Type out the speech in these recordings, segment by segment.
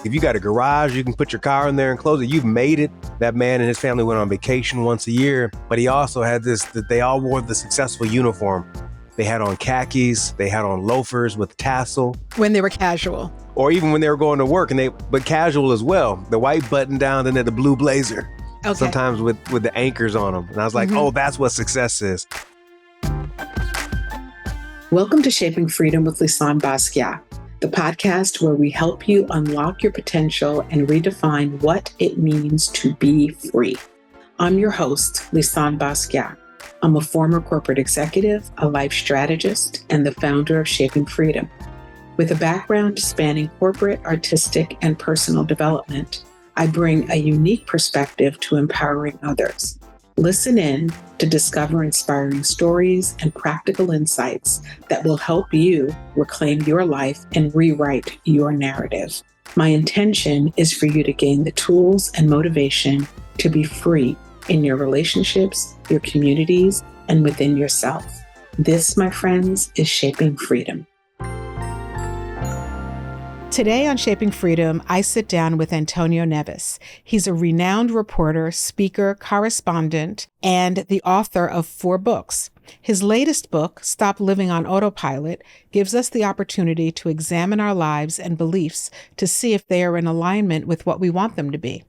If you got a garage, you can put your car in there and close it. You've made it. That man and his family went on vacation once a year, but he also had this, that they all wore the successful uniform. They had on khakis, they had on loafers with tassel. When they were casual. Or even when they were going to work, but casual as well. The white button down and then the blue blazer. Okay. Sometimes with the anchors on them. And I was like, oh, that's what success is. Welcome to Shaping Freedom with Lisan Basquiat, the podcast where we help you unlock your potential and redefine what it means to be free. I'm your host, Lisan Basquiat. I'm a former corporate executive, a life strategist, and the founder of Shaping Freedom. With a background spanning corporate, artistic, and personal development, I bring a unique perspective to empowering others. Listen in to discover inspiring stories and practical insights that will help you reclaim your life and rewrite your narrative. My intention is for you to gain the tools and motivation to be free in your relationships, your communities, and within yourself. This, my friends, is Shaping Freedom. Today on Shaping Freedom, I sit down with Antonio Neves. He's a renowned reporter, speaker, correspondent, and the author of 4 books. His latest book, Stop Living on Autopilot, gives us the opportunity to examine our lives and beliefs to see if they are in alignment with what we want them to be.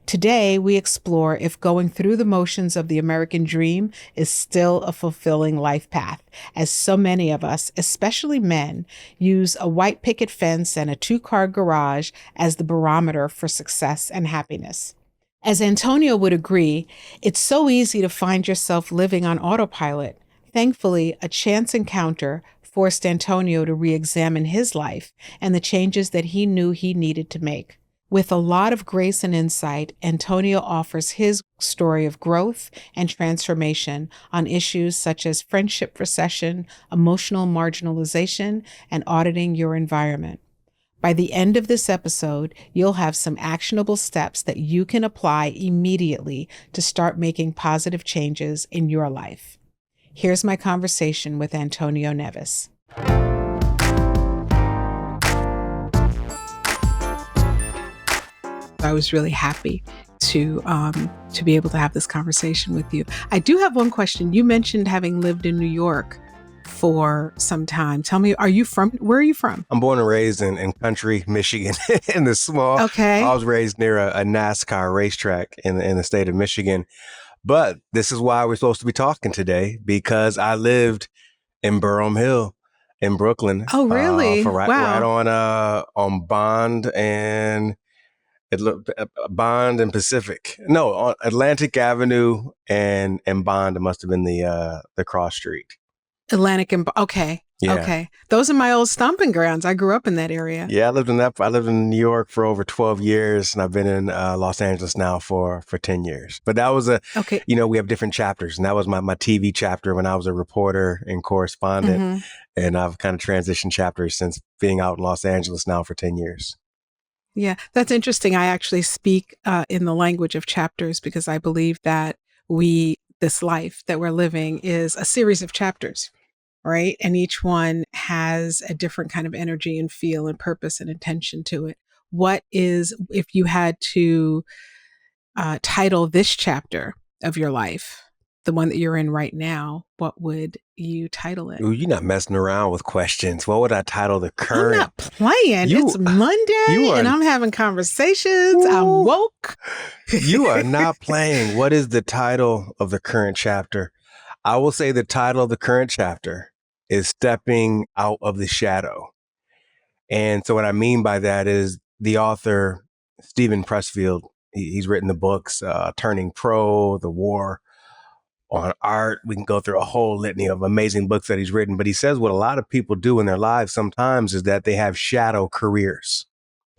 Today, we explore if going through the motions of the American dream is still a fulfilling life path, as so many of us, especially men, use a white picket fence and a 2-car garage as the barometer for success and happiness. As Antonio would agree, it's so easy to find yourself living on autopilot. Thankfully, a chance encounter forced Antonio to re-examine his life and the changes that he knew he needed to make. With a lot of grace and insight, Antonio offers his story of growth and transformation on issues such as friendship recession, emotional marginalization, and auditing your environment. By the end of this episode, you'll have some actionable steps that you can apply immediately to start making positive changes in your life. Here's my conversation with Antonio Neves. I was really happy to be able to have this conversation with you. I do have one question. You mentioned having lived in New York for some time. Tell me, where are you from? I'm born and raised in country Michigan, in the small. Okay. I was raised near a NASCAR racetrack in the state of Michigan. But this is why we're supposed to be talking today, because I lived in Burham Hill in Brooklyn. Oh, really? Right on Bond and Bond and Pacific. No, on Atlantic Avenue and Bond. It must have been the cross street. Atlantic and okay. Yeah. Okay. Those are my old stomping grounds. I grew up in that area. Yeah, I lived in New York for over 12 years, and I've been in Los Angeles now for 10 years. But that was okay. We have different chapters, and that was my TV chapter when I was a reporter and correspondent. Mm-hmm. And I've kind of transitioned chapters since being out in Los Angeles now for 10 years. Yeah, that's interesting. I actually speak in the language of chapters because I believe that this life that we're living is a series of chapters, right? And each one has a different kind of energy and feel and purpose and intention to it. What is, if you had to title this chapter of your life, the one that you're in right now, what would you title it? Ooh, you're not messing around with questions. What would I title the current? I'm not playing. It's Monday and I'm having conversations. Ooh. I'm woke. You are not playing. What is the title of the current chapter? I will say the title of the current chapter is Stepping Out of the Shadow. And so what I mean by that is the author, Steven Pressfield, he's written the books, Turning Pro, The War on Art. We can go through a whole litany of amazing books that he's written, but he says what a lot of people do in their lives sometimes is that they have shadow careers,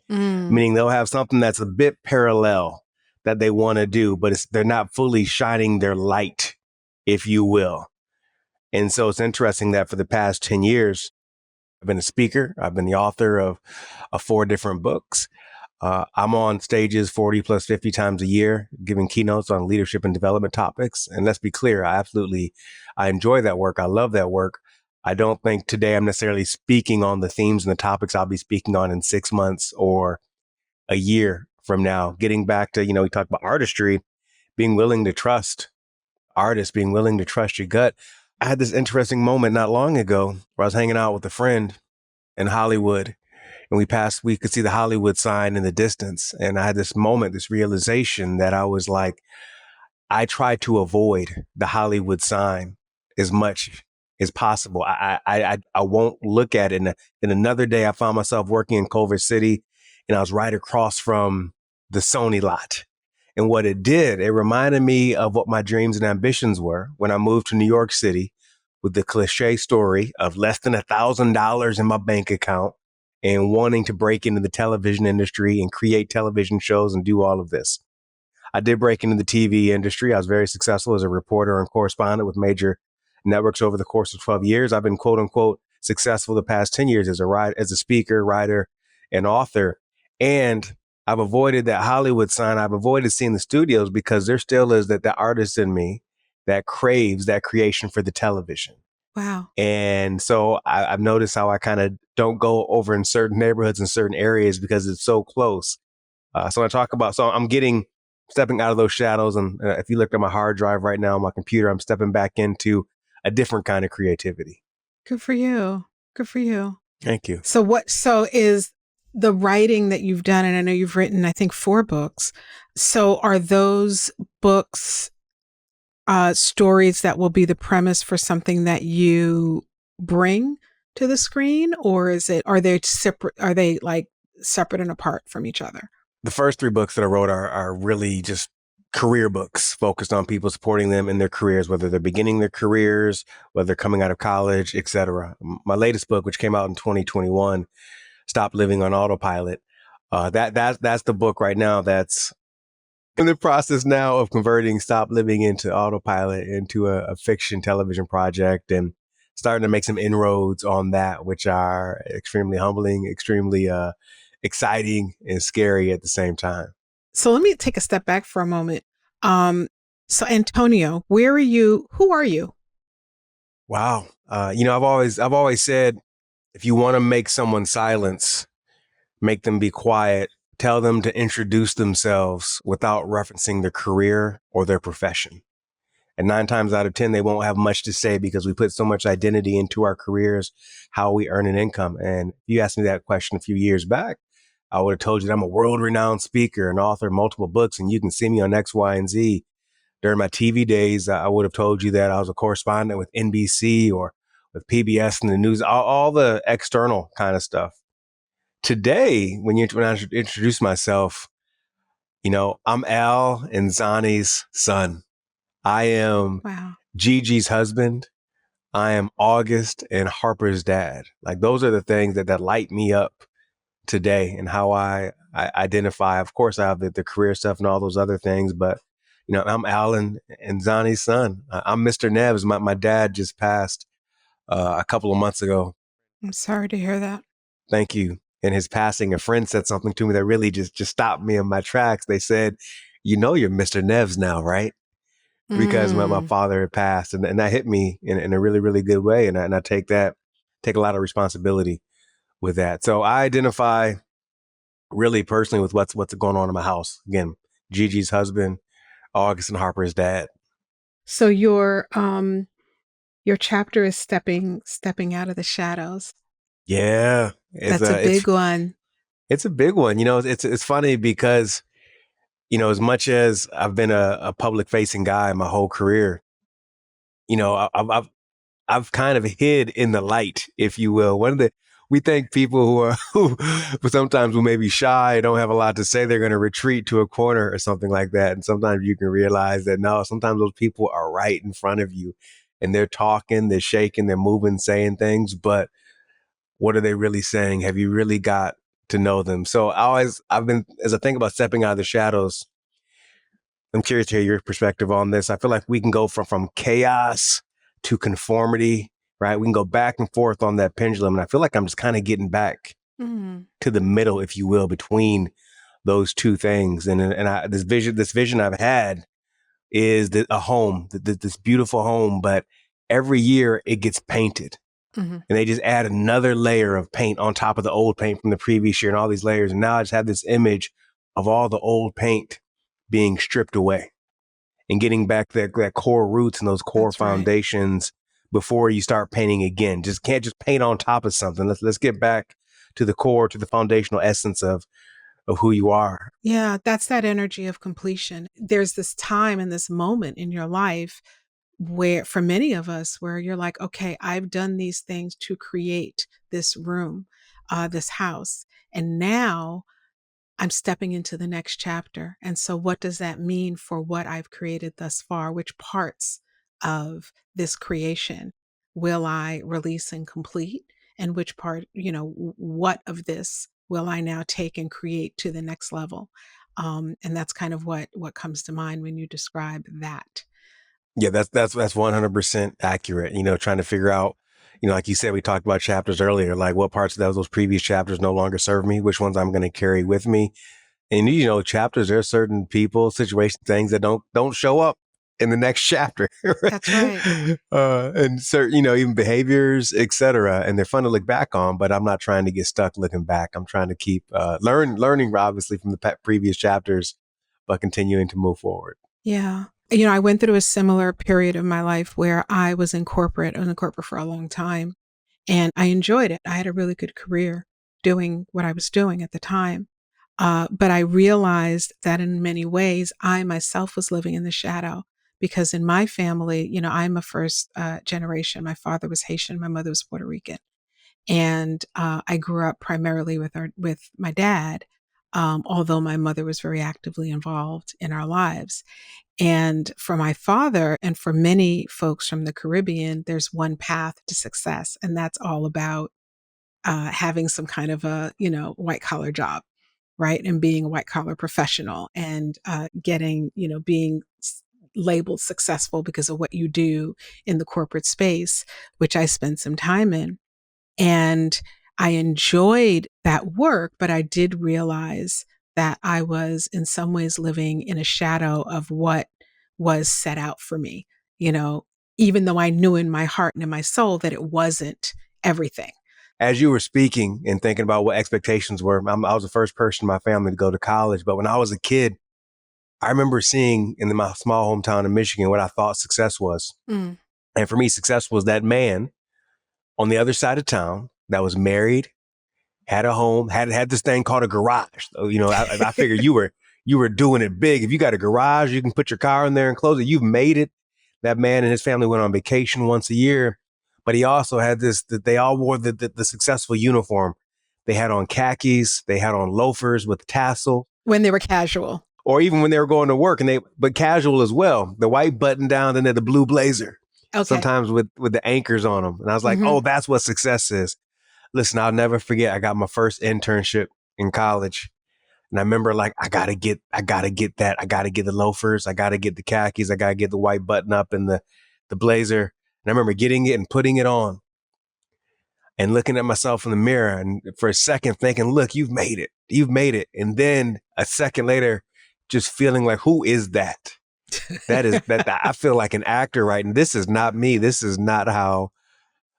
meaning they'll have something that's a bit parallel that they want to do, but they're not fully shining their light, if you will. And so it's interesting that for the past 10 years, I've been a speaker. I've been the author of 4 different books. I'm on stages 40 plus 50 times a year, giving keynotes on leadership and development topics. And let's be clear, I enjoy that work. I love that work. I don't think today I'm necessarily speaking on the themes and the topics I'll be speaking on in 6 months or a year from now, getting back to, we talk about artistry, being willing to trust artists, being willing to trust your gut. I had this interesting moment not long ago where I was hanging out with a friend in Hollywood, and we could see the Hollywood sign in the distance. And I had this moment, this realization that I was like, I try to avoid the Hollywood sign as much as possible. I won't look at it. And another day, I found myself working in Culver City, and I was right across from the Sony lot. And what it did, it reminded me of what my dreams and ambitions were when I moved to New York City with the cliche story of less than $1,000 in my bank account and wanting to break into the television industry and create television shows and do all of this. I did break into the TV industry. I was very successful as a reporter and correspondent with major networks over the course of 12 years. I've been quote unquote successful the past 10 years as a speaker, writer, and author. And I've avoided that Hollywood sign. I've avoided seeing the studios because there still is that artist in me that craves that creation for the television. Wow. And so I've noticed how I kind of don't go over in certain neighborhoods and certain areas because it's so close. So I talk about, so I'm stepping out of those shadows. And if you look at my hard drive right now on my computer, I'm stepping back into a different kind of creativity. Good for you. Good for you. Thank you. So is the writing that you've done, and I know you've written, I think 4 books. So are those books stories that will be the premise for something that you bring to the screen, or are they separate? Are they like separate and apart from each other? The first 3 books that I wrote are really just career books focused on people supporting them in their careers, whether they're beginning their careers, whether they're coming out of college, etc. My latest book, which came out in 2021, Stop Living on Autopilot. That's the book right now that's in the process now of converting Stop Living into Autopilot into a fiction television project, and starting to make some inroads on that, which are extremely humbling, extremely exciting, and scary at the same time. So let me take a step back for a moment. So Antonio, where are you? Who are you? Wow. I've always said, if you want to make someone silence, make them be quiet. Tell them to introduce themselves without referencing their career or their profession. And 9 times out of 10, they won't have much to say because we put so much identity into our careers, how we earn an income. And if you asked me that question a few years back, I would have told you that I'm a world-renowned speaker and author of multiple books, and you can see me on X, Y, and Z. During my TV days, I would have told you that I was a correspondent with NBC or with PBS and the news, all the external kind of stuff. Today, when I introduce myself, I'm Al and Zani's son. I am Wow. Gigi's husband. I am August and Harper's dad. Like, those are the things that light me up today and how I identify. Of course, I have the career stuff and all those other things, but I'm Alan and Zani's son. I'm Mr. Neves. My dad just passed a couple of months ago. I'm sorry to hear that. Thank you. In his passing, a friend said something to me that really just stopped me in my tracks. They said, you're Mr. Neves now, right? Because my father had passed, and that hit me in a really, really good way. And I take a lot of responsibility with that. So I identify really personally with what's going on in my house. Again, Gigi's husband, August and Harper's dad. So your chapter is stepping out of the shadows. Yeah. That's a big one. It's a big one. It's funny because, as much as I've been a public facing guy my whole career, I've kind of hid in the light, if you will. We think people who sometimes who may be shy, don't have a lot to say, they're going to retreat to a corner or something like that. And sometimes you can realize that no, sometimes those people are right in front of you and they're talking, they're shaking, they're moving, saying things, but what are they really saying? Have you really got to know them? So as I think about stepping out of the shadows, I'm curious to hear your perspective on this. I feel like we can go from chaos to conformity, right? We can go back and forth on that pendulum. And I feel like I'm just kind of getting back to the middle, if you will, between those two things. And this vision I've had is a home, this beautiful home, but every year it gets painted. Mm-hmm. And they just add another layer of paint on top of the old paint from the previous year and all these layers. And now I just have this image of all the old paint being stripped away and getting back that core roots and those core That's right. foundations before you start painting again. Just can't just paint on top of something. Let's get back to the core, to the foundational essence of who you are. Yeah, that's that energy of completion. There's this time and this moment in your life where, for many of us, where you're like, okay, I've done these things to create this room, this house. And now I'm stepping into the next chapter. And so, what does that mean for what I've created thus far? Which parts of this creation will I release and complete? And which part, what of this will I now take and create to the next level? And that's kind of what comes to mind when you describe that. Yeah, that's 100% accurate. Trying to figure out, like you said, we talked about chapters earlier, like what parts of those previous chapters no longer serve me, which ones I'm going to carry with me. And chapters, there are certain people, situations, things that don't show up in the next chapter. That's right. And certain, even behaviors, etc. And they're fun to look back on, but I'm not trying to get stuck looking back. I'm trying to keep learning obviously from the previous chapters, but continuing to move forward. Yeah. I went through a similar period of my life where I was in corporate. I was in corporate for a long time and I enjoyed it. I had a really good career doing what I was doing at the time. But I realized that in many ways, I myself was living in the shadow because in my family, I'm a first generation. My father was Haitian, my mother was Puerto Rican. And I grew up primarily with my dad, although my mother was very actively involved in our lives. And for my father and for many folks from the Caribbean, there's one path to success, and that's all about having some kind of a white collar job, right, and being a white collar professional and getting being labeled successful because of what you do in the corporate space, which I spent some time in. And I enjoyed that work, but I did realize that I was in some ways living in a shadow of what was set out for me, you know, even though I knew in my heart and in my soul that it wasn't everything. As you were speaking and thinking about what expectations were, I was the first person in my family to go to college. But when I was a kid, I remember seeing in my small hometown in Michigan what I thought success was. Mm. And for me, success was that man on the other side of town that was married, had a home, had this thing called a garage. So, I figure you were doing it big. If you got a garage, you can put your car in there and close it. You've made it. That man and his family went on vacation once a year, but he also had this, that they all wore the successful uniform. They had on khakis, they had on loafers with tassel, When they were casual. or even when they were going to work, but casual as well. The white button down and then the blue blazer, Okay. sometimes with the anchors on them. And I was like, Mm-hmm. oh, that's what success is. Listen, I'll never forget. I got my first internship in college. And I remember like, I gotta get that. I gotta get the loafers. I gotta get the khakis. I gotta get the white button up and the blazer. And I remember getting it and putting it on and looking at myself in the mirror and for a second thinking, look, you've made it. You've made it. And then a second later, just feeling like, who is that? That I feel like an actor, right? And this is not me. This is not how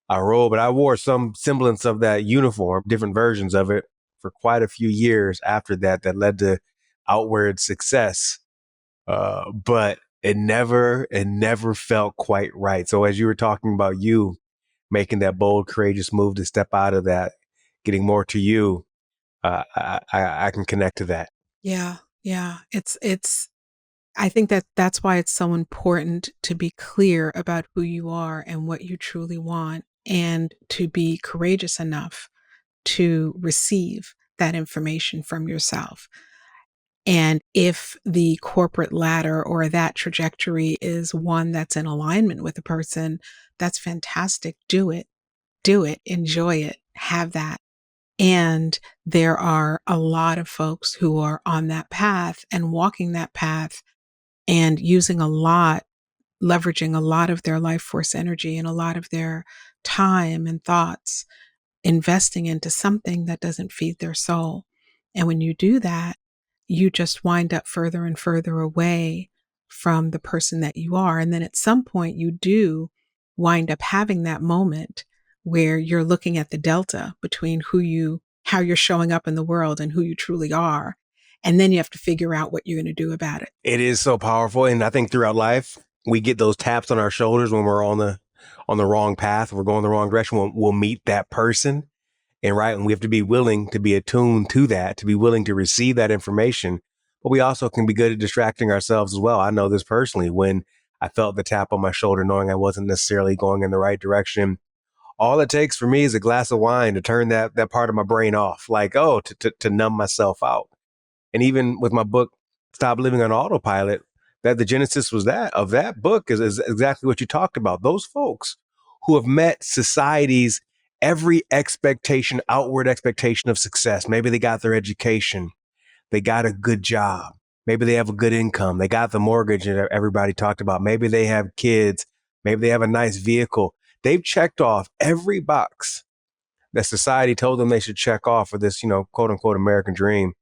I roll. But I wore some semblance of that uniform, different versions of it for quite a few years after that led to outward success. But it never felt quite right. So as you were talking about you making that bold, courageous move to step out of that, getting more to you, I can connect to that. Yeah. Yeah. I think that's why it's so important to be clear about who you are and what you truly want and to be courageous enough to receive that information from yourself. And if the corporate ladder or that trajectory is one that's in alignment with a person, that's fantastic. Do it, enjoy it, have that. And there are a lot of folks who are on that path and walking that path and leveraging a lot of their life force energy and a lot of their time and thoughts investing into something that doesn't feed their soul. And when you do that, you just wind up further and further away from the person that you are. And then at some point, you do wind up having that moment where you're looking at the delta between how you're showing up in the world and who you truly are. And then you have to figure out what you're going to do about it. It is so powerful. And I think throughout life, we get those taps on our shoulders when we're on the wrong path, we're going the wrong direction. We'll meet that person. And right. And we have to be willing to be attuned to that, to be willing to receive that information. But we also can be good at distracting ourselves as well. I know this personally when I felt the tap on my shoulder, knowing I wasn't necessarily going in the right direction. All it takes for me is a glass of wine to turn that part of my brain off, like, oh, to numb myself out. And even with my book, Stop Living on Autopilot, that the genesis was that book is exactly what you talked about. Those folks who have met society's every expectation, outward expectation of success. Maybe they got their education. They got a good job. Maybe they have a good income. They got the mortgage that everybody talked about. Maybe they have kids. Maybe they have a nice vehicle. They've checked off every box that society told them they should check off for this, quote unquote, American dream.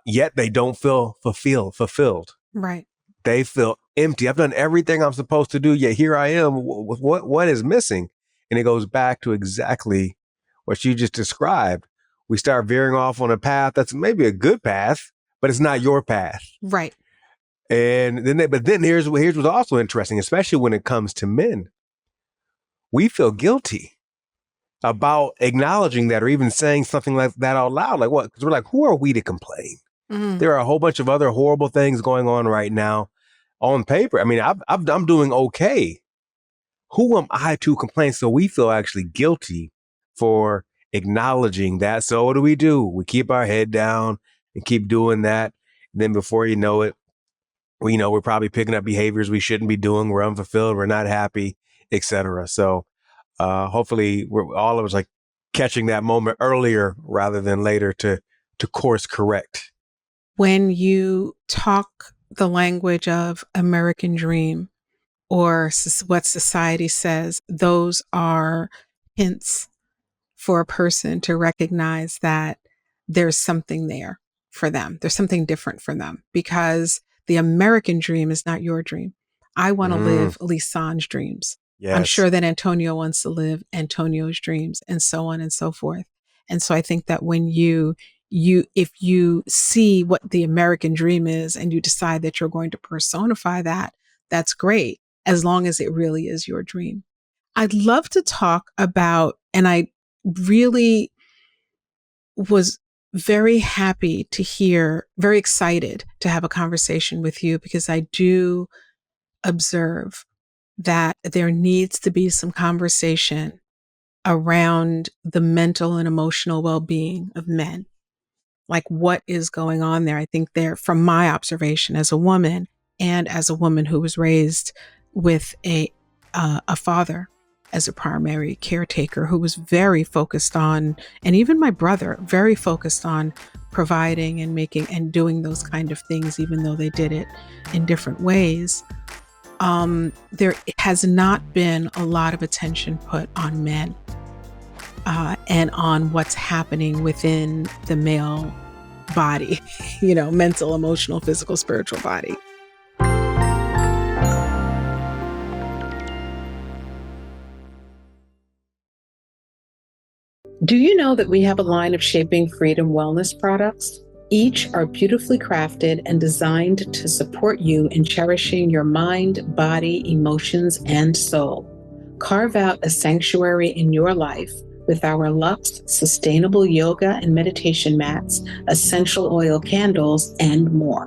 Yet they don't feel fulfilled. Right. They feel empty. I've done everything I'm supposed to do, yet here I am with what is missing. And it goes back to exactly what you just described. We start veering off on a path that's maybe a good path, but it's not your path. Right. And then here's what's also interesting, especially when it comes to men. We feel guilty about acknowledging that or even saying something like that out loud. Like what? Because we're like, who are we to complain? Mm-hmm. There are a whole bunch of other horrible things going on right now on paper. I mean, I'm doing okay. Who am I to complain? So we feel actually guilty for acknowledging that. So what do? We keep our head down and keep doing that. And then before you know it, we're probably picking up behaviors we shouldn't be doing. We're unfulfilled. We're not happy, etc. So hopefully we're all of us like catching that moment earlier rather than later to course correct. When you talk the language of American dream or what society says, those are hints for a person to recognize that there's something there for them. There's something different for them because the American dream is not your dream. I want to live Lisanne's dreams. Yes. I'm sure that Antonio wants to live Antonio's dreams and so on and so forth. And so I think that when if you see what the American dream is and you decide that you're going to personify that, that's great, as long as it really is your dream. I'd love to talk about, and I really was very happy to hear, very excited to have a conversation with you because I do observe that there needs to be some conversation around the mental and emotional well-being of men. Like what is going on there? I think from my observation as a woman and as a woman who was raised with a father as a primary caretaker who was very focused on, and even my brother, very focused on providing and making and doing those kind of things, even though they did it in different ways. There has not been a lot of attention put on men and on what's happening within the male body, mental, emotional, physical, spiritual body. Do you know that we have a line of Shaping Freedom wellness products? Each are beautifully crafted and designed to support you in cherishing your mind, body, emotions, and soul. Carve out a sanctuary in your life with our Luxe sustainable yoga and meditation mats, essential oil candles, and more.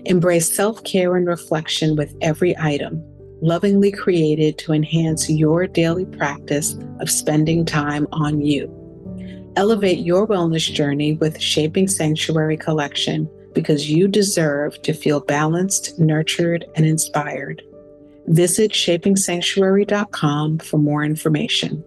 Embrace self-care and reflection with every item, lovingly created to enhance your daily practice of spending time on you. Elevate your wellness journey with Shaping Sanctuary Collection because you deserve to feel balanced, nurtured, and inspired. Visit shapingsanctuary.com for more information.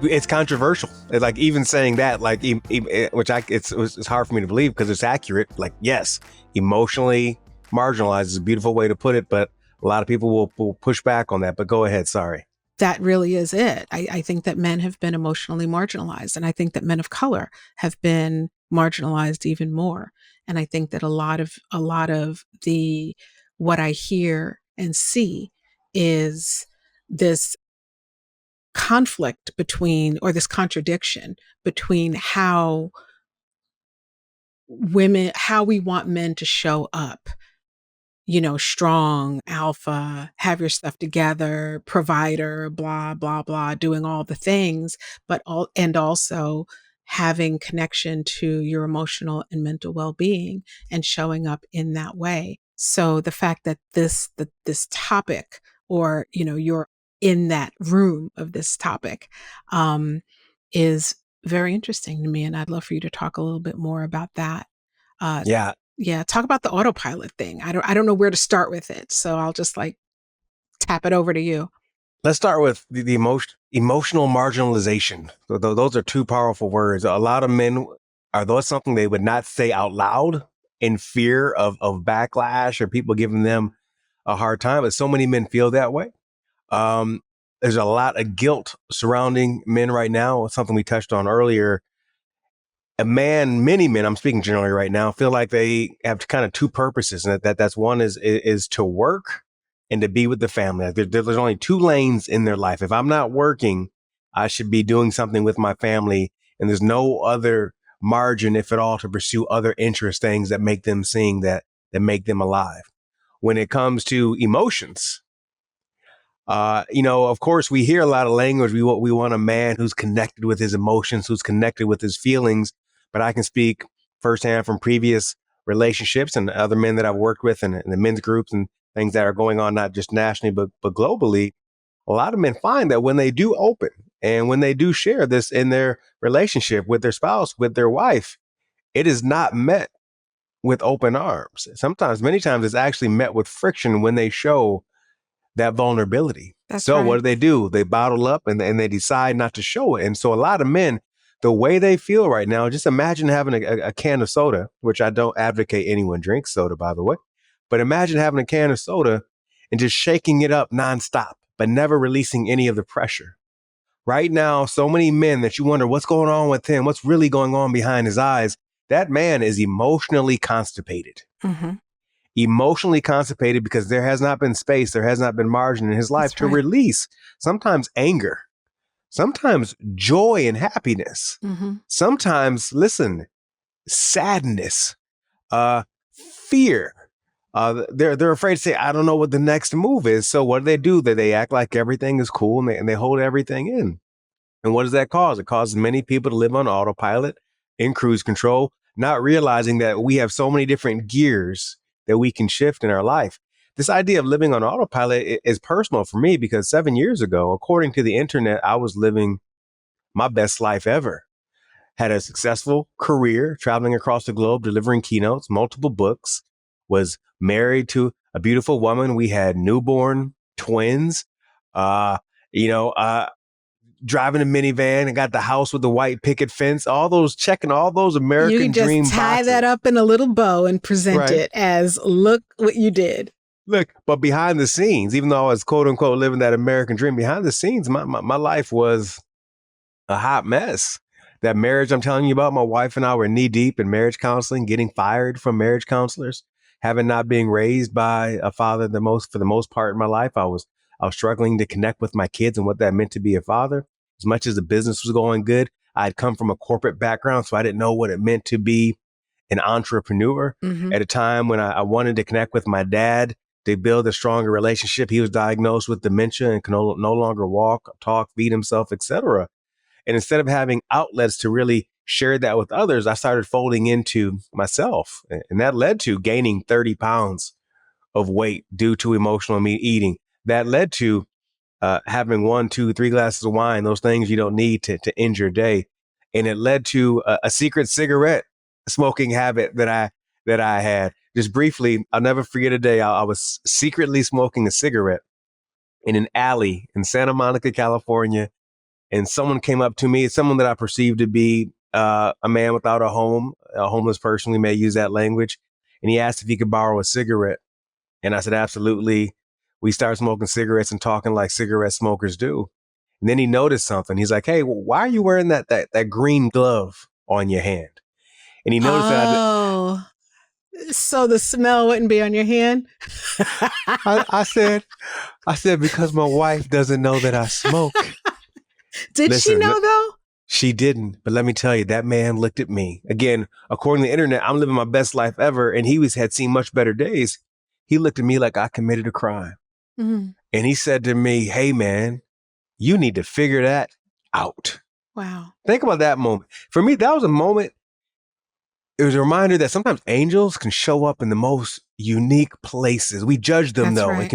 It's controversial. It's like even saying that, like, it's hard for me to believe because it's accurate. Like, yes, emotionally marginalized is a beautiful way to put it, but a lot of people will push back on that. But go ahead. Sorry. That really is it. I think that men have been emotionally marginalized, and I think that men of color have been marginalized even more. And I think that a lot of the what I hear and see is this conflict between, or this contradiction between how we want men to show up, strong, alpha, have your stuff together, provider, blah, blah, blah, doing all the things, and also having connection to your emotional and mental well-being and showing up in that way. So the fact that this topic, or, you're in that room of this topic, is very interesting to me. And I'd love for you to talk a little bit more about that. Uh, Yeah. yeah, talk about the autopilot thing. I don't know where to start with it, so I'll just tap it over to you. Let's start with the emotional marginalization. Those are two powerful words. A lot of men, are those something they would not say out loud in fear of backlash or people giving them a hard time? But so many men feel that way. Um, there's a lot of guilt surrounding men right now. It's something we touched on earlier. Many men, I'm speaking generally right now, feel like they have kind of two purposes, and that's one is to work and to be with the family. There's only two lanes in their life. If I'm not working, I should be doing something with my family, and there's no other margin, if at all, to pursue other interest things that make them sing, that make them alive. When it comes to emotions, of course, we hear a lot of language. We want a man who's connected with his emotions, who's connected with his feelings. But I can speak firsthand from previous relationships and other men that I've worked with, and the men's groups and things that are going on, not just nationally, but globally. A lot of men find that when they do open and when they do share this in their relationship with their spouse, with their wife, it is not met with open arms. Many times, it's actually met with friction when they show that vulnerability. That's So right. what do? They bottle up and they decide not to show it. And so a lot of men, the way they feel right now, just imagine having a can of soda, which I don't advocate anyone drink soda, by the way, but imagine having a can of soda and just shaking it up nonstop, but never releasing any of the pressure. Right now, so many men that you wonder what's going on with him, what's really going on behind his eyes. That man is emotionally constipated. Mm-hmm. Emotionally constipated because there has not been space, there has not been margin in his life That's to right. release sometimes anger, sometimes joy and happiness, Mm-hmm. sometimes, listen, sadness, fear. They're afraid to say, I don't know what the next move is. So what do? They act like everything is cool and they hold everything in. And what does that cause? It causes many people to live on autopilot, in cruise control, not realizing that we have so many different gears that we can shift in our life. This idea of living on autopilot is personal for me because 7 years ago, according to the internet, I was living my best life ever. Had a successful career traveling across the globe, delivering keynotes, multiple books, was married to a beautiful woman. We had newborn twins. Uh, you know, uh, Driving a minivan and got the house with the white picket fence, checking all those You could American just dream tie that boxes. up in a little bow and present Right. it as, look what you did. Look, but behind the scenes, even though I was quote unquote living that American dream, behind the scenes, my life was a hot mess. That marriage I'm telling you about, my wife and I were knee deep in marriage counseling, getting fired from marriage counselors, having not being raised by a father for the most part in my life. I was struggling to connect with my kids and what that meant to be a father. As much as the business was going good, I'd come from a corporate background, so I didn't know what it meant to be an entrepreneur. Mm-hmm. At a time when I wanted to connect with my dad to build a stronger relationship. He was diagnosed with dementia and can no longer walk, talk, feed himself, etc. And instead of having outlets to really share that with others, I started folding into myself. And that led to gaining 30 pounds of weight due to emotional eating. That led to having 1, 2, 3 glasses of wine, those things you don't need to end your day. And it led to a secret cigarette smoking habit that I had. Just briefly, I'll never forget a day I was secretly smoking a cigarette in an alley in Santa Monica, California, and someone came up to me, someone that I perceived to be a man without a home, a homeless person, we may use that language, and he asked if he could borrow a cigarette. And I said, absolutely. We started smoking cigarettes and talking like cigarette smokers do. And then he noticed something. He's like, hey, why are you wearing that green glove on your hand? And he noticed that Oh, So the smell wouldn't be on your hand? I said, because my wife doesn't know that I smoke. Did she Listen, know though? she didn't. But let me tell you, that man looked at me. Again, according to the internet, I'm living my best life ever. And had seen much better days. He looked at me like I committed a crime. Mhm. And he said to me, hey, man, you need to figure that out. Wow. Think about that moment. For me, that was a moment. It was a reminder that sometimes angels can show up in the most unique places. We judge them That's though. right. It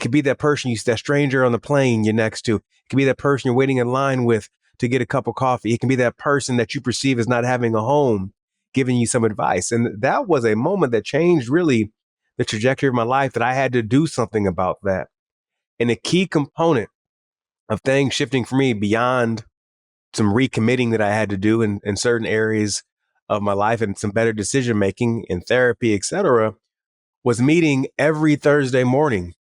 could be that person that stranger on the plane you're next to. It could be that person you're waiting in line with to get a cup of coffee. It can be that person that you perceive as not having a home, giving you some advice. And that was a moment that changed really the trajectory of my life, that I had to do something about that. And a key component of things shifting for me beyond some recommitting that I had to do in certain areas of my life and some better decision making in therapy, etc., was meeting every Thursday morning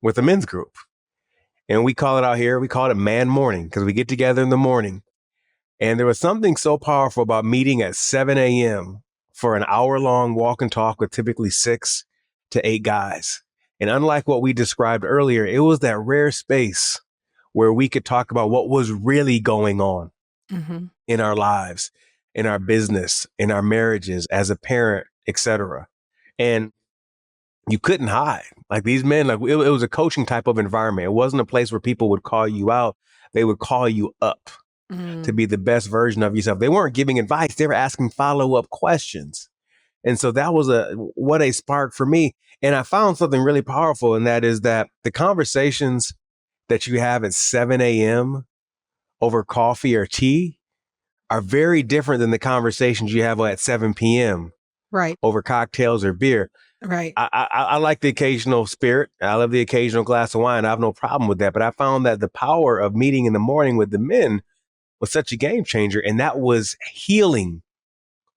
with a men's group. And we call it out here, we call it man morning, because we get together in the morning. And there was something so powerful about meeting at 7 a.m. for an hour long walk and talk with typically 6 to 8 guys. And unlike what we described earlier, it was that rare space where we could talk about what was really going on Mhm. in our lives, in our business, in our marriages, as a parent, etc. And you couldn't hide. Like these men, it was a coaching type of environment. It wasn't a place where people would call you out. They would call you up to Mm. be the best version of yourself. They weren't giving advice. They were asking follow-up questions. And so that was what a spark for me. And I found something really powerful. And that is that the conversations that you have at 7 a.m. over coffee or tea are very different than the conversations you have at 7 p.m. Right. over cocktails or beer. Right. I like the occasional spirit. I love the occasional glass of wine. I have no problem with that. But I found that the power of meeting in the morning with the men was such a game changer. And that was healing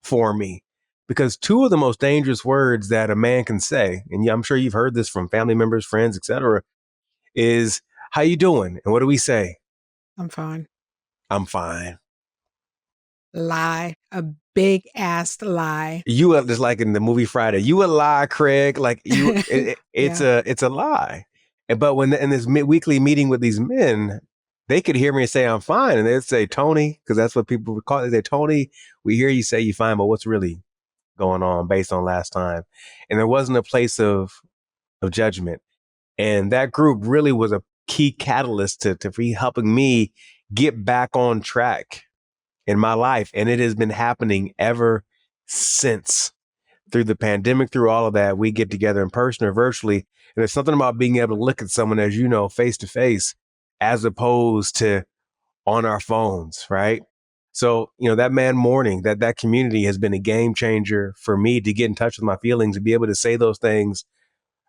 for me, because two of the most dangerous words that a man can say, and I'm sure you've heard this from family members, friends, etc., is how you doing? And what do we say? I'm fine. I'm fine. Lie. A big ass lie. You are just like in the movie Friday. You a lie, Craig. Like it's Yeah. a lie. But when in this weekly meeting with these men, they could hear me say I'm fine, and they'd say Tony, because that's what people would call it. They say Tony, we hear you say you're fine, but what's really going on based on last time? And there wasn't a place of judgment. And that group really was a key catalyst to helping me get back on track in my life. And it has been happening ever since. Through the pandemic, through all of that, we get together in person or virtually. And there's something about being able to look at someone, as you know, face to face, as opposed to on our phones, right? So, that man morning, that community has been a game changer for me to get in touch with my feelings and be able to say those things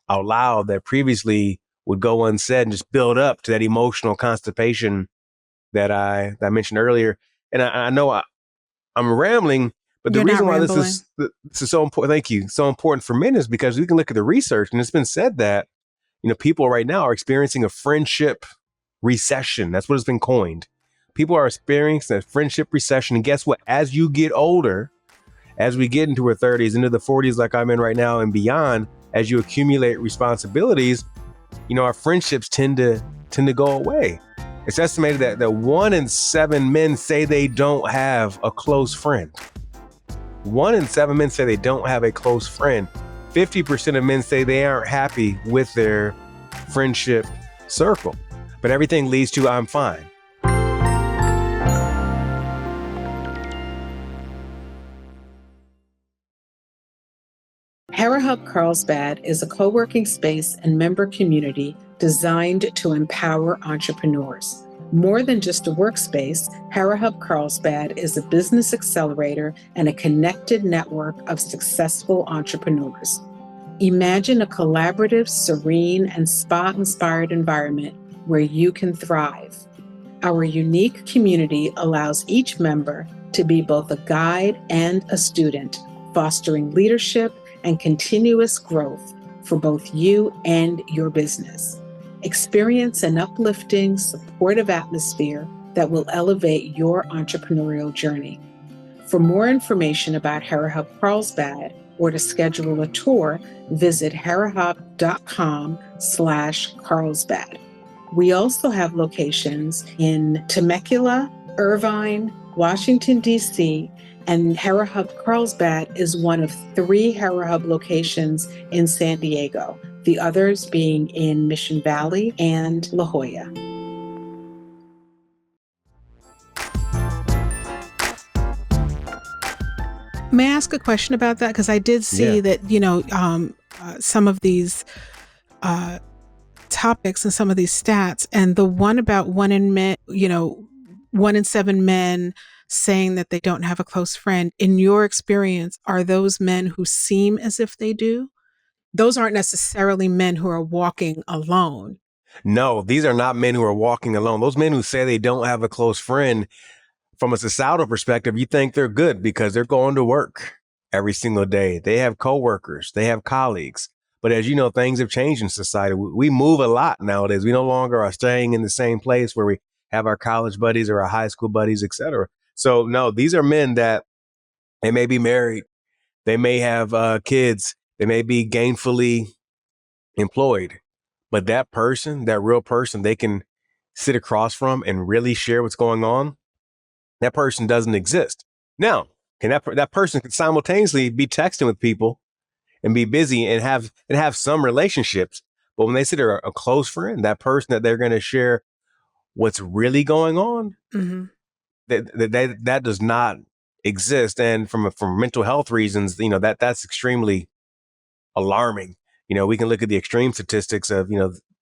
out loud that previously would go unsaid and just build up to that emotional constipation that I mentioned earlier. And I know I'm rambling, but the You're not reason why rambling. this is so important, thank you, so important for men is because we can look at the research, and it's been said that, people right now are experiencing a friendship recession. That's what has been coined. People are experiencing a friendship recession. And guess what? As you get older, as we get into our 30s, into the 40s, like I'm in right now and beyond, as you accumulate responsibilities, our friendships tend to go away. It's estimated that 1 in 7 men say they don't have a close friend. 1 in 7 men say they don't have a close friend. 50% of men say they aren't happy with their friendship circle. But everything leads to I'm fine. HeraHub Carlsbad is a co-working space and member community designed to empower entrepreneurs. More than just a workspace, HeraHub Carlsbad is a business accelerator and a connected network of successful entrepreneurs. Imagine a collaborative, serene, and spa-inspired environment where you can thrive. Our unique community allows each member to be both a guide and a student, fostering leadership and continuous growth for both you and your business. Experience an uplifting, supportive atmosphere that will elevate your entrepreneurial journey. For more information about HeraHub Carlsbad, or to schedule a tour, visit harahub.com/Carlsbad. We also have locations in Temecula, Irvine, Washington, D.C., and Harahub Carlsbad is one of 3 Harahub locations in San Diego, the others being in Mission Valley and La Jolla. May I ask a question about that? Because I did see that, some of these topics and some of these stats, and the one about 1 in 7 men saying that they don't have a close friend. In your experience, are those men who seem as if they do? Those aren't necessarily men who are walking alone. No, these are not men who are walking alone. Those men who say they don't have a close friend, from a societal perspective, you think they're good because they're going to work every single day. They have coworkers, they have colleagues. But as you know, things have changed in society. We move a lot nowadays. We no longer are staying in the same place where we have our college buddies or our high school buddies, et cetera. So no, these are men that they may be married. They may have kids. They may be gainfully employed. But that person, that real person, they can sit across from and really share what's going on. That person doesn't exist. Now, can that person could simultaneously be texting with people and be busy and have some relationships, but when they sit there a close friend, that person that they're going to share what's really going on, that does not exist. And from mental health reasons, that's extremely alarming. We can look at the extreme statistics of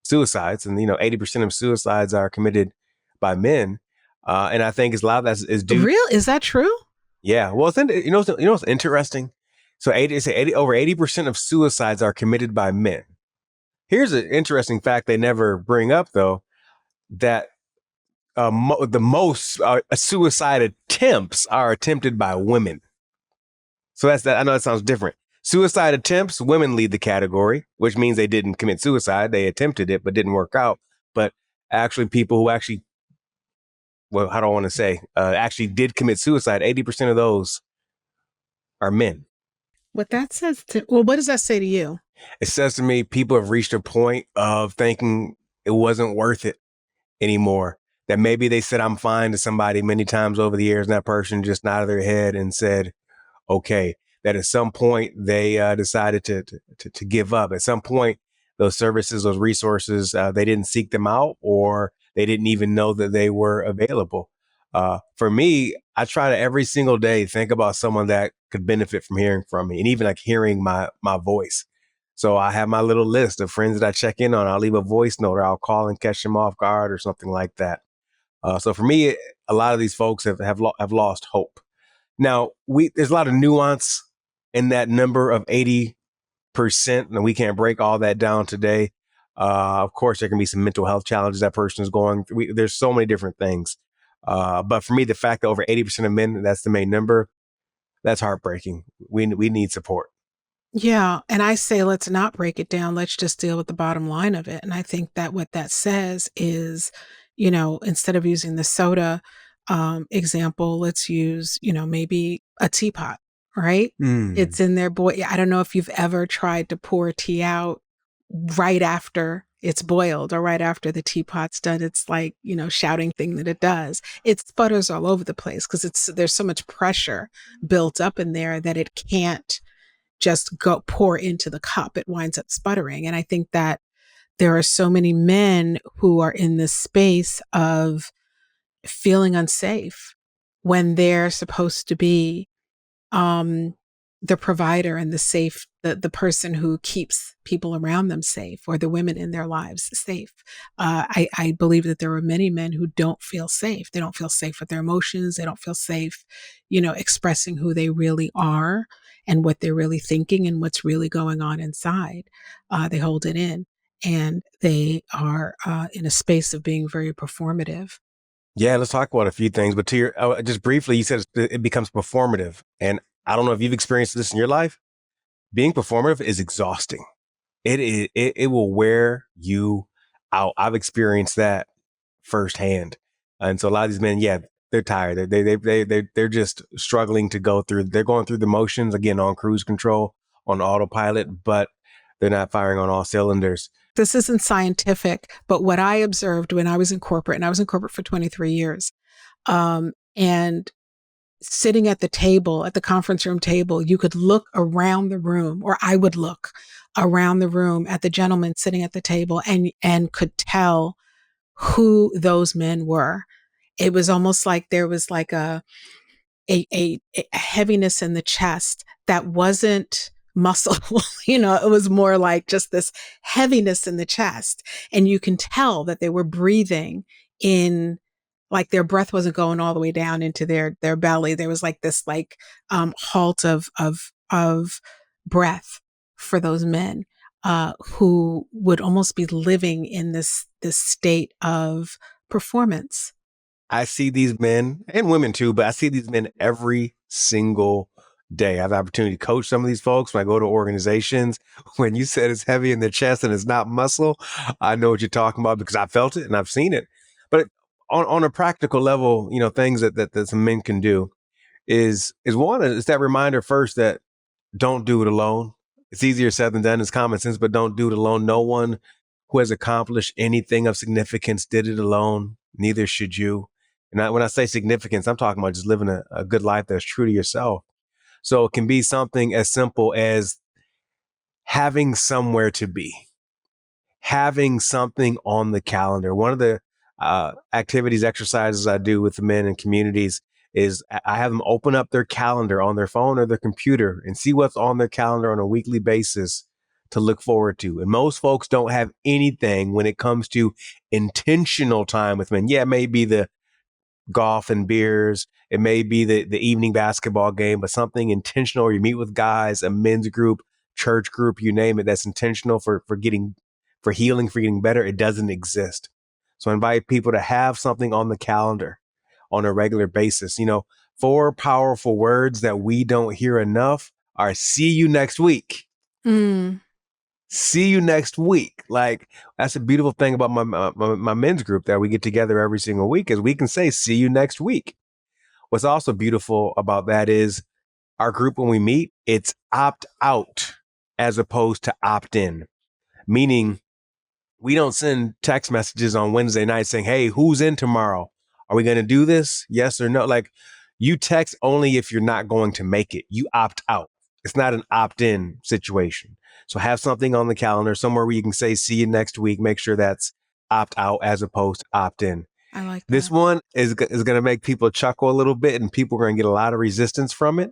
suicides, and 80% of suicides are committed by men. And I think a lot of that is due. Real? Is that true? Yeah. Well, what's interesting? So over 80% of suicides are committed by men. Here's an interesting fact they never bring up, though, that the most suicide attempts are attempted by women. So that's that. I know that sounds different. Suicide attempts, women lead the category, which means they didn't commit suicide. They attempted it, but didn't work out. But actually, people who actually, well, I don't want to say, actually did commit suicide, 80% of those are men. What that says what does that say to you? It says to me, people have reached a point of thinking it wasn't worth it anymore. That maybe they said, I'm fine to somebody many times over the years, and that person just nodded their head and said, okay. That at some point they decided to give up. At some point, those services, those resources, they didn't seek them out, or they didn't even know that they were available. For me, I try to every single day think about someone that could benefit from hearing from me, and even like hearing my voice. So I have my little list of friends that I check in on. I'll leave a voice note, or I'll call and catch them off guard, or something like that. So for me, a lot of these folks have lost hope. Now, there's a lot of nuance in that number of 80%, and we can't break all that down today. Of course, there can be some mental health challenges that person is going through. There's so many different things. But for me, the fact that over 80% of men, that's the main number, that's heartbreaking. We need support. Yeah. And I say, let's not break it down. Let's just deal with the bottom line of it. And I think that what that says is, instead of using the soda example, let's use, maybe a teapot, right? It's in there. Boy, I don't know if you've ever tried to pour tea out right after it's boiled or right after the teapot's done. It's like, shouting thing that it does. It sputters all over the place because there's so much pressure built up in there that it can't just go pour into the cup. It winds up sputtering. And I think that there are so many men who are in this space of feeling unsafe when they're supposed to be the provider and the person who keeps people around them safe, or the women in their lives safe. I believe that there are many men who don't feel safe. They don't feel safe with their emotions. They don't feel safe, expressing who they really are and what they're really thinking and what's really going on inside. They hold it in, and they are in a space of being very performative. Yeah, let's talk about a few things. But to your, just briefly, you said it becomes performative. And I don't know if you've experienced this in your life. Being performative is exhausting. It will wear you out. I've experienced that firsthand. And so a lot of these men, yeah, they're tired. They're just struggling to go through. They're going through the motions again on cruise control. on autopilot, but they're not firing on all cylinders. This isn't scientific, but what I observed when I was in corporate, and I was in corporate for 23 years, and sitting at the table, at the conference room table, you could look around the room, or I would look around the room at the gentleman sitting at the table and could tell who those men were. It was almost like there was like a heaviness in the chest that wasn't muscle. It was more like just this heaviness in the chest. And you can tell that they were breathing in, like their breath wasn't going all the way down into their belly. There was like this halt of breath for those men who would almost be living in this state of performance. I see these men and women too, but I see these men every single day. I have the opportunity to coach some of these folks when I go to organizations. When you said it's heavy in the chest and it's not muscle, I know what you're talking about because I felt it and I've seen it. But on a practical level, things that some men can do is one, is that reminder first that don't do it alone. It's easier said than done. It's common sense, but don't do it alone. No one who has accomplished anything of significance did it alone. Neither should you. And when I say significance, I'm talking about just living a good life that's true to yourself. So it can be something as simple as having somewhere to be, having something on the calendar. One of the activities, exercises I do with the men in communities is I have them open up their calendar on their phone or their computer and see what's on their calendar on a weekly basis to look forward to. And most folks don't have anything when it comes to intentional time with men. Yeah, it may be the golf and beers. It may be the evening basketball game, but something intentional where you meet with guys, a men's group, church group, you name it, that's intentional for healing, for getting better. It doesn't exist. So I invite people to have something on the calendar on a regular basis. 4 powerful words that we don't hear enough are see you next week. Mm. See you next week. Like, that's a beautiful thing about my men's group that we get together every single week is we can say, see you next week. What's also beautiful about that is our group, when we meet, it's opt out as opposed to opt in, meaning we don't send text messages on Wednesday night saying, hey, who's in tomorrow? Are we going to do this? Yes or no? Like, you text only if you're not going to make it. You opt out. It's not an opt-in situation. So have something on the calendar somewhere where you can say, see you next week. Make sure that's opt out as opposed to opt in. I like that. This one is going to make people chuckle a little bit and people are going to get a lot of resistance from it.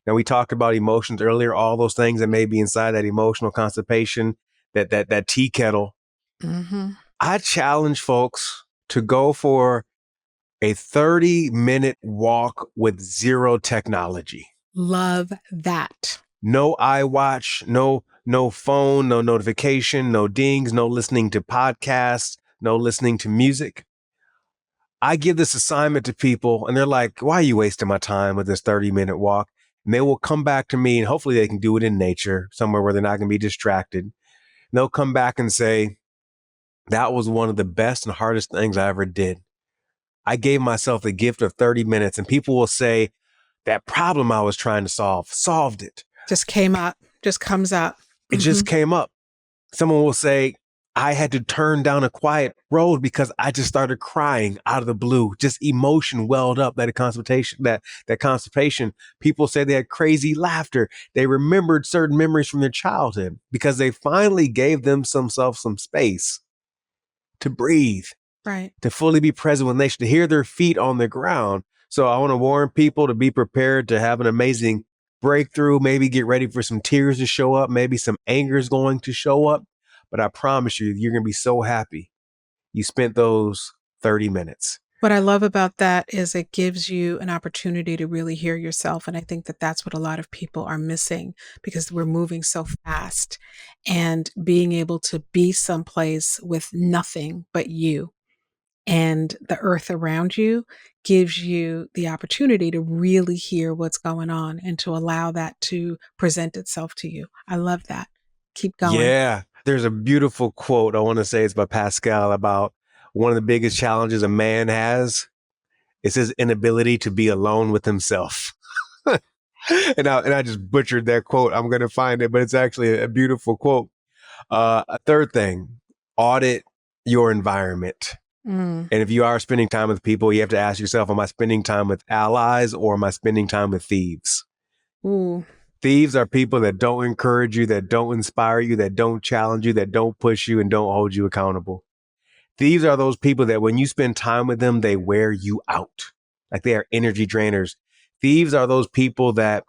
Now, we talked about emotions earlier, all those things that may be inside that emotional constipation, that tea kettle. Mm-hmm. I challenge folks to go for a 30-minute walk with zero technology. Love that. No iWatch, no phone, no notification, no dings, no listening to podcasts, no listening to music. I give this assignment to people and they're like, why are you wasting my time with this 30-minute walk? And they will come back to me and hopefully they can do it in nature, somewhere where they're not going to be distracted. And they'll come back and say, that was one of the best and hardest things I ever did. I gave myself the gift of 30 minutes and people will say that problem I was trying to solved it. Just came up, just comes up. It just came up. Someone will say, I had to turn down a quiet road because I just started crying out of the blue. Just emotion welled up, that constipation. People say they had crazy laughter. They remembered certain memories from their childhood because they finally gave themselves some space to breathe, Right. to fully be present with nature, to hear their feet on the ground. So I want to warn people to be prepared to have an amazing breakthrough, maybe get ready for some tears to show up, maybe some anger is going to show up. But I promise you, you're going to be so happy you spent those 30 minutes. What I love about that is it gives you an opportunity to really hear yourself. And I think that that's what a lot of people are missing because we're moving so fast, and being able to be someplace with nothing but you and the earth around you gives you the opportunity to really hear what's going on and to allow that to present itself to you. I love that. Keep going. Yeah. There's a beautiful quote, I want to say it's by Pascal, about one of the biggest challenges a man has is his inability to be alone with himself. And I just butchered that quote. I'm going to find it, but it's actually a beautiful quote. A third thing, audit your environment. Mm. And if you are spending time with people, you have to ask yourself, am I spending time with allies or am I spending time with thieves? Ooh. Thieves are people that don't encourage you, that don't inspire you, that don't challenge you, that don't push you and don't hold you accountable. Thieves are those people that when you spend time with them, they wear you out. Like they are energy drainers. Thieves are those people that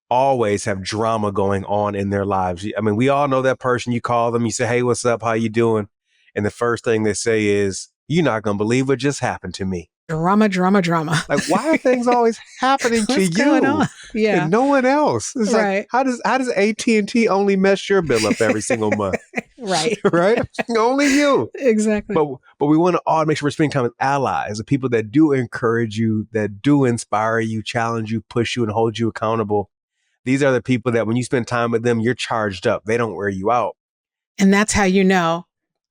always have drama going on in their lives. I mean, we all know that person. You call them, you say, hey, what's up? How you doing? And the first thing they say is, you're not going to believe what just happened to me. Drama, drama, drama. Like, why are things always happening to What's going you on? Yeah. and no one else? It's like, Right. how does AT&T only mess your bill up every single month? Right. Right? Only you. Exactly. But we want to all make sure we're spending time with allies, the people that do encourage you, that do inspire you, challenge you, push you, and hold you accountable. These are the people that when you spend time with them, you're charged up. They don't wear you out. And that's how you know.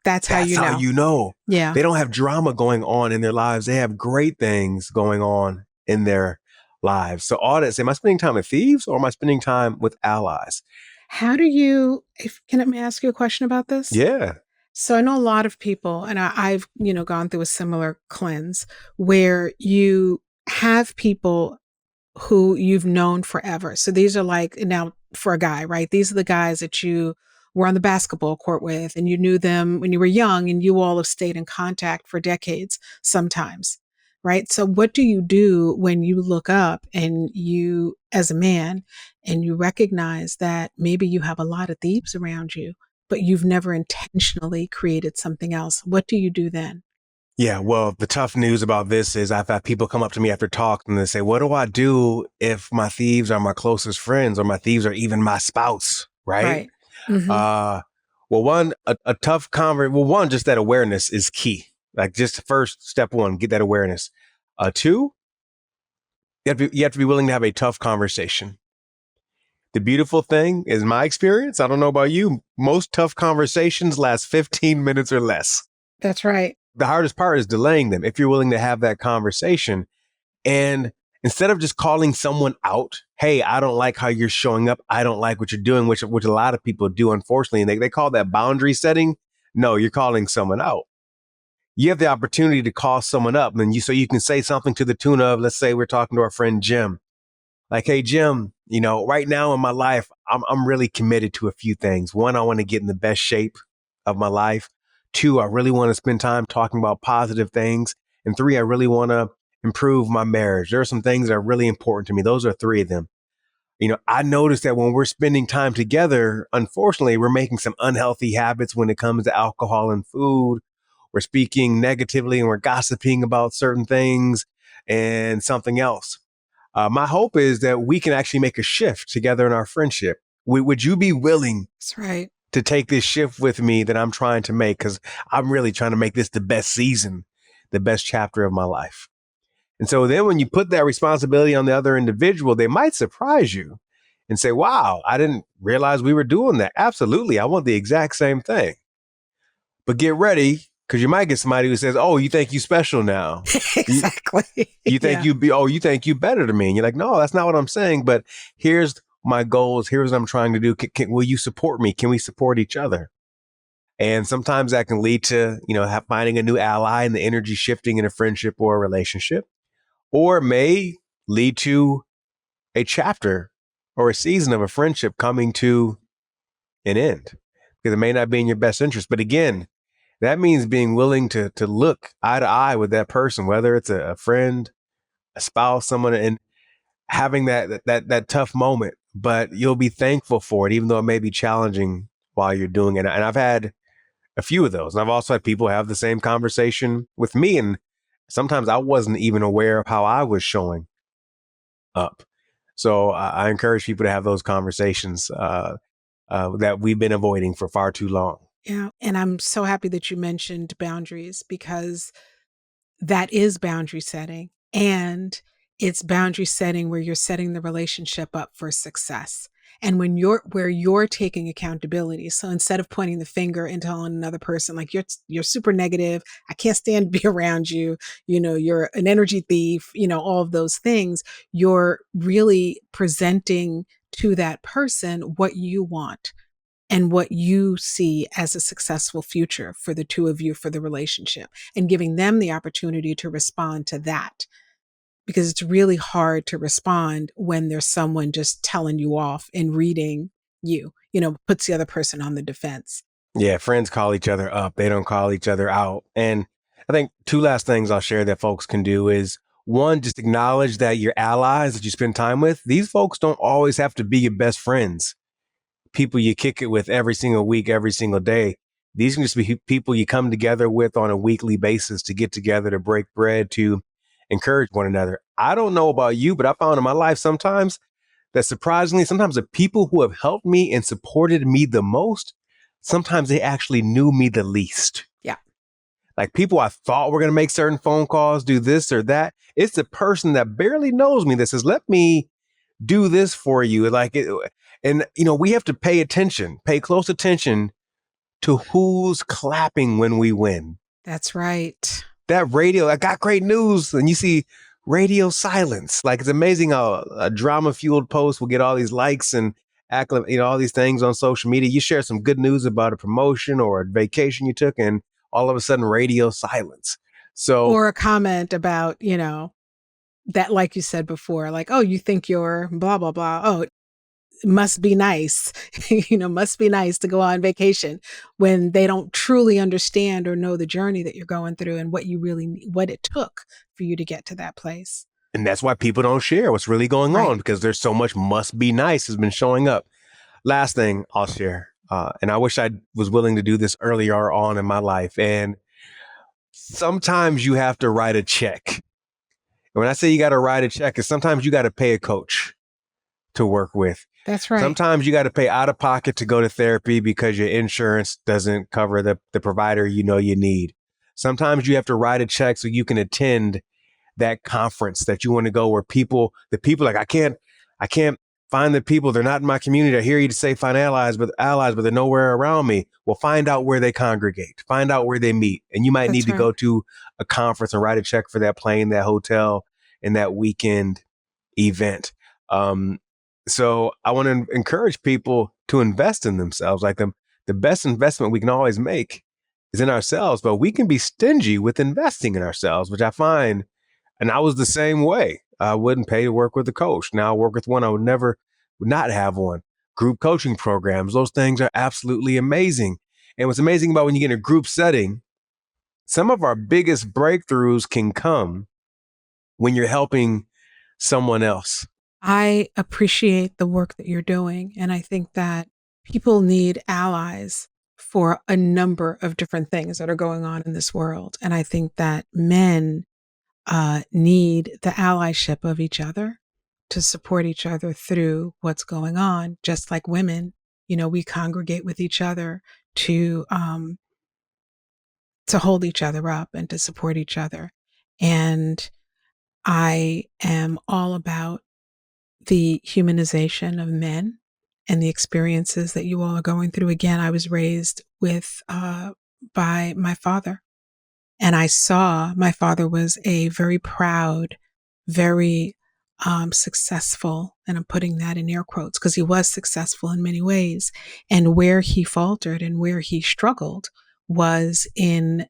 That's how That's you how know. you know. Yeah. They don't have drama going on in their lives. They have great things going on in their lives. So audit, say, am I spending time with thieves or am I spending time with allies? How do you, if can I ask you a question about this? Yeah. So I know a lot of people, and I've, gone through a similar cleanse where you have people who you've known forever. So these are like, now for a guy, right? These are the guys that you were on the basketball court with and you knew them when you were young and you all have stayed in contact for decades sometimes, right? So what do you do when you look up and you, as a man, and you recognize that maybe you have a lot of thieves around you, but you've never intentionally created something else? What do you do then? Yeah, well, the tough news about this is I've had people come up to me after talk and they say, what do I do if my thieves are my closest friends or my thieves are even my spouse? Right. Right. Mm-hmm. Well, a tough well, one, just that awareness is key. Like just first step one, get that awareness. Two, you have to be willing to have a tough conversation. The beautiful thing is my experience. I don't know about you. Most tough conversations last 15 minutes or less. That's right. The hardest part is delaying them. If you're willing to have that conversation and instead of just calling someone out, hey, I don't like how you're showing up. I don't like what you're doing, which a lot of people do, unfortunately. And they call that boundary setting. No, you're calling someone out. You have the opportunity to call someone up and so you can say something to the tune of, let's say we're talking to our friend Jim. Like, hey, Jim, right now in my life, I'm really committed to a few things. One, I want to get in the best shape of my life. Two, I really want to spend time talking about positive things. And three, I really want to improve my marriage. There are some things that are really important to me. Those are three of them. I noticed that when we're spending time together, unfortunately, we're making some unhealthy habits when it comes to alcohol and food. We're speaking negatively and we're gossiping about certain things and something else. My hope is that we can actually make a shift together in our friendship. Would you be willing That's right. to take this shift with me that I'm trying to make? Because I'm really trying to make this the best season, the best chapter of my life. And so then when you put that responsibility on the other individual, they might surprise you and say, wow, I didn't realize we were doing that. Absolutely. I want the exact same thing. But get ready because you might get somebody who says, oh, you think you special now. Exactly. You think Yeah. you think you better than me. And you're like, no, that's not what I'm saying. But here's my goals. Here's what I'm trying to do. Will you support me? Can we support each other? And sometimes that can lead to, finding a new ally and the energy shifting in a friendship or a relationship, or it may lead to a chapter or a season of a friendship coming to an end because it may not be in your best interest. But again, that means being willing to look eye to eye with that person, whether it's a friend, a spouse, someone, and having that tough moment, but you'll be thankful for it, even though it may be challenging while you're doing it. And I've had a few of those. And I've also had people have the same conversation with me. And sometimes I wasn't even aware of how I was showing up. So I encourage people to have those conversations that we've been avoiding for far too long. Yeah. And I'm so happy that you mentioned boundaries because that is boundary setting. And it's boundary setting where you're setting the relationship up for success. And when you're taking accountability. So instead of pointing the finger into on another person, like you're super negative, I can't stand to be around you, you're an energy thief, all of those things, you're really presenting to that person what you want and what you see as a successful future for the two of you, for the relationship, and giving them the opportunity to respond to that. Because it's really hard to respond when there's someone just telling you off and reading you, puts the other person on the defense. Yeah, friends call each other up. They don't call each other out. And I think two last things I'll share that folks can do is one, just acknowledge that your allies that you spend time with, these folks don't always have to be your best friends, people you kick it with every single week, every single day. These can just be people you come together with on a weekly basis to get together, to break bread, to encourage one another. I don't know about you, but I found in my life sometimes that surprisingly, sometimes the people who have helped me and supported me the most, sometimes they actually knew me the least. Yeah. Like people I thought were going to make certain phone calls, do this or that. It's the person that barely knows me that says, let me do this for you. And we have to pay close attention to who's clapping when we win. That's right. That radio, I got great news. And you see radio silence. Like it's amazing how a drama fueled post will get all these likes and all these things on social media. You share some good news about a promotion or a vacation you took, and all of a sudden radio silence. So, or a comment about, that, like you said before, like, oh, you think you're blah, blah, blah. Oh, it must be nice, must be nice to go on vacation, when they don't truly understand or know the journey that you're going through and what it took for you to get to that place. and that's why people don't share what's really going Right. on, because there's so much must be nice has been showing up. Last thing I'll share, and I wish I was willing to do this earlier on in my life. And sometimes you have to write a check. And when I say you got to write a check, is sometimes you got to pay a coach to work with. That's right. Sometimes you got to pay out of pocket to go to therapy because your insurance doesn't cover the provider you need. Sometimes you have to write a check so you can attend that conference that you want to go, where the people like, I can't find the people. They're not in my community. I hear you to say find allies, but they're nowhere around me. Well, find out where they congregate, find out where they meet. And you might need to go to a conference and write a check for that plane, that hotel, and that weekend event. So I want to encourage people to invest in themselves. Like the best investment we can always make is in ourselves, but we can be stingy with investing in ourselves, which I find, and I was the same way. I wouldn't pay to work with a coach. Now I work with one. I would not have one. Group coaching programs, those things are absolutely amazing. And what's amazing about when you get in a group setting, some of our biggest breakthroughs can come when you're helping someone else. I appreciate the work that you're doing. And I think that people need allies for a number of different things that are going on in this world. And I think that men need the allyship of each other to support each other through what's going on. Just like women, we congregate with each other to hold each other up and to support each other. And I am all about the humanization of men and the experiences that you all are going through. Again, I was raised by my father, and I saw my father was a very proud, very successful, and I'm putting that in air quotes because he was successful in many ways. And where he faltered and where he struggled was in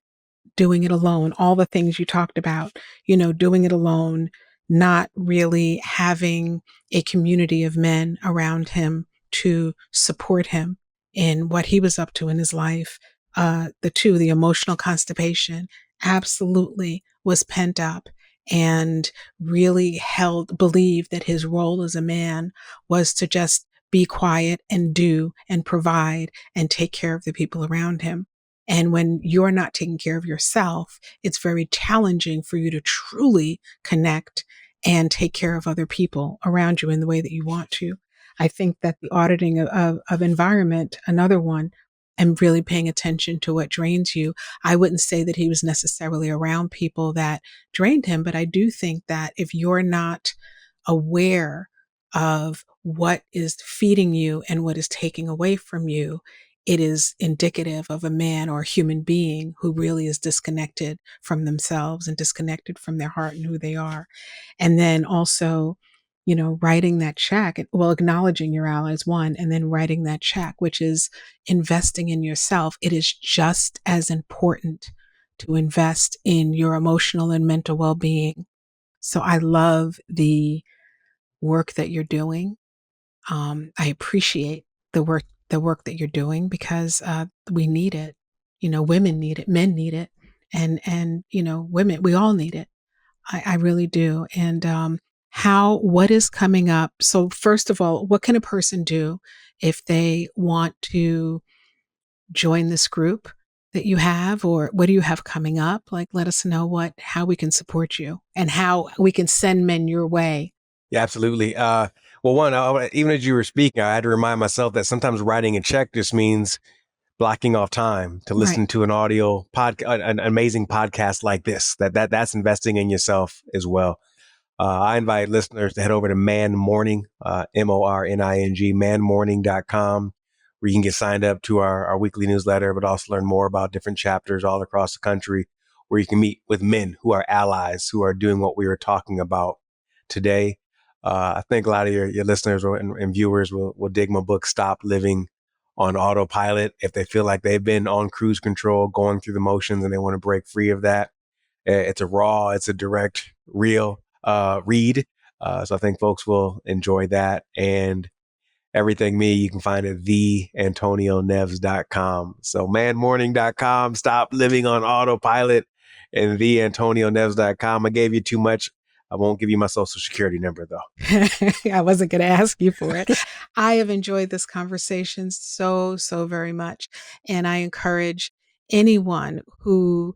doing it alone. All the things you talked about, doing it alone, not really having a community of men around him to support him in what he was up to in his life. The emotional constipation absolutely was pent up, and really believed that his role as a man was to just be quiet and do and provide and take care of the people around him. And when you're not taking care of yourself, it's very challenging for you to truly connect and take care of other people around you in the way that you want to. I think that the auditing of environment, another one, and really paying attention to what drains you. I wouldn't say that he was necessarily around people that drained him, but I do think that if you're not aware of what is feeding you and what is taking away from you, it is indicative of a man or a human being who really is disconnected from themselves and disconnected from their heart and who they are. And then also, writing that check, well, acknowledging your allies, one, and then writing that check, which is investing in yourself. It is just as important to invest in your emotional and mental well-being. So I love the work that you're doing. I appreciate the work that you're doing because we need it. Women need it, men need it, and women, we all need it. I really do. And what is coming up? So first of all, what can a person do if they want to join this group that you have, or what do you have coming up? Like, let us know how we can support you and how we can send men your way. Yeah, absolutely. Well, one, even as you were speaking, I had to remind myself that sometimes writing a check just means blocking off time to listen Right. to an audio podcast, an amazing podcast like this. That's investing in yourself as well. I invite listeners to head over to Man Morning, MORNING, manmorning.com, where you can get signed up to our weekly newsletter, but also learn more about different chapters all across the country, where you can meet with men who are allies, who are doing what we were talking about today. I think a lot of your listeners and viewers will dig my book, Stop Living on Autopilot, if they feel like they've been on cruise control, going through the motions, and they want to break free of that. It's a direct, real read. So I think folks will enjoy that. And everything me, you can find at theantonioneves.com. So manmorning.com, stop living on autopilot, and theantonioneves.com. I gave you too much. I won't give you my social security number, though. I wasn't going to ask you for it. I have enjoyed this conversation so, so very much. And I encourage anyone who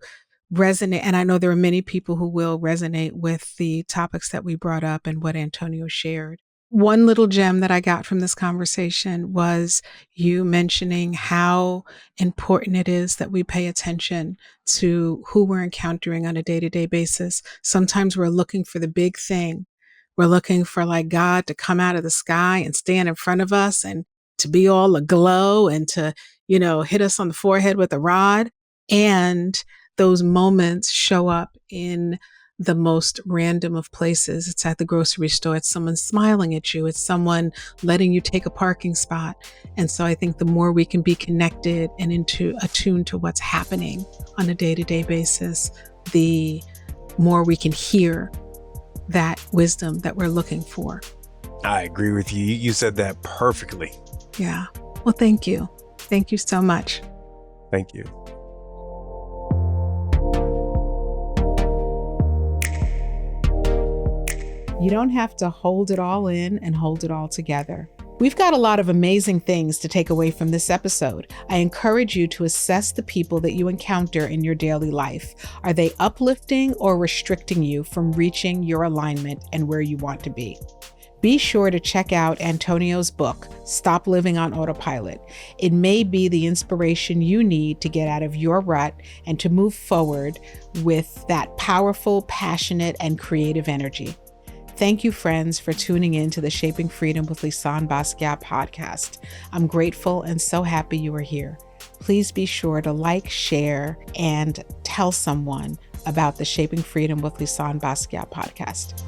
resonate, and I know there are many people who will resonate with the topics that we brought up and what Antonio shared. One little gem that I got from this conversation was you mentioning how important it is that we pay attention to who we're encountering on a day-to-day basis. Sometimes we're looking for the big thing. We're looking for like God to come out of the sky and stand in front of us and to be all aglow and to, hit us on the forehead with a rod. And those moments show up in the most random of places. It's at the grocery store. It's someone smiling at you. It's someone letting you take a parking spot. And so I think the more we can be connected and attuned to what's happening on a day-to-day basis, the more we can hear that wisdom that we're looking for. I agree with you. You said that perfectly. Yeah. Well, thank you. Thank you so much. Thank you. You don't have to hold it all in and hold it all together. We've got a lot of amazing things to take away from this episode. I encourage you to assess the people that you encounter in your daily life. Are they uplifting or restricting you from reaching your alignment and where you want to be? Be sure to check out Antonio's book, Stop Living on Autopilot. It may be the inspiration you need to get out of your rut and to move forward with that powerful, passionate, and creative energy. Thank you, friends, for tuning in to the Shaping Freedom with Lisanne Basquiat podcast. I'm grateful and so happy you are here. Please be sure to like, share, and tell someone about the Shaping Freedom with Lisanne Basquiat podcast.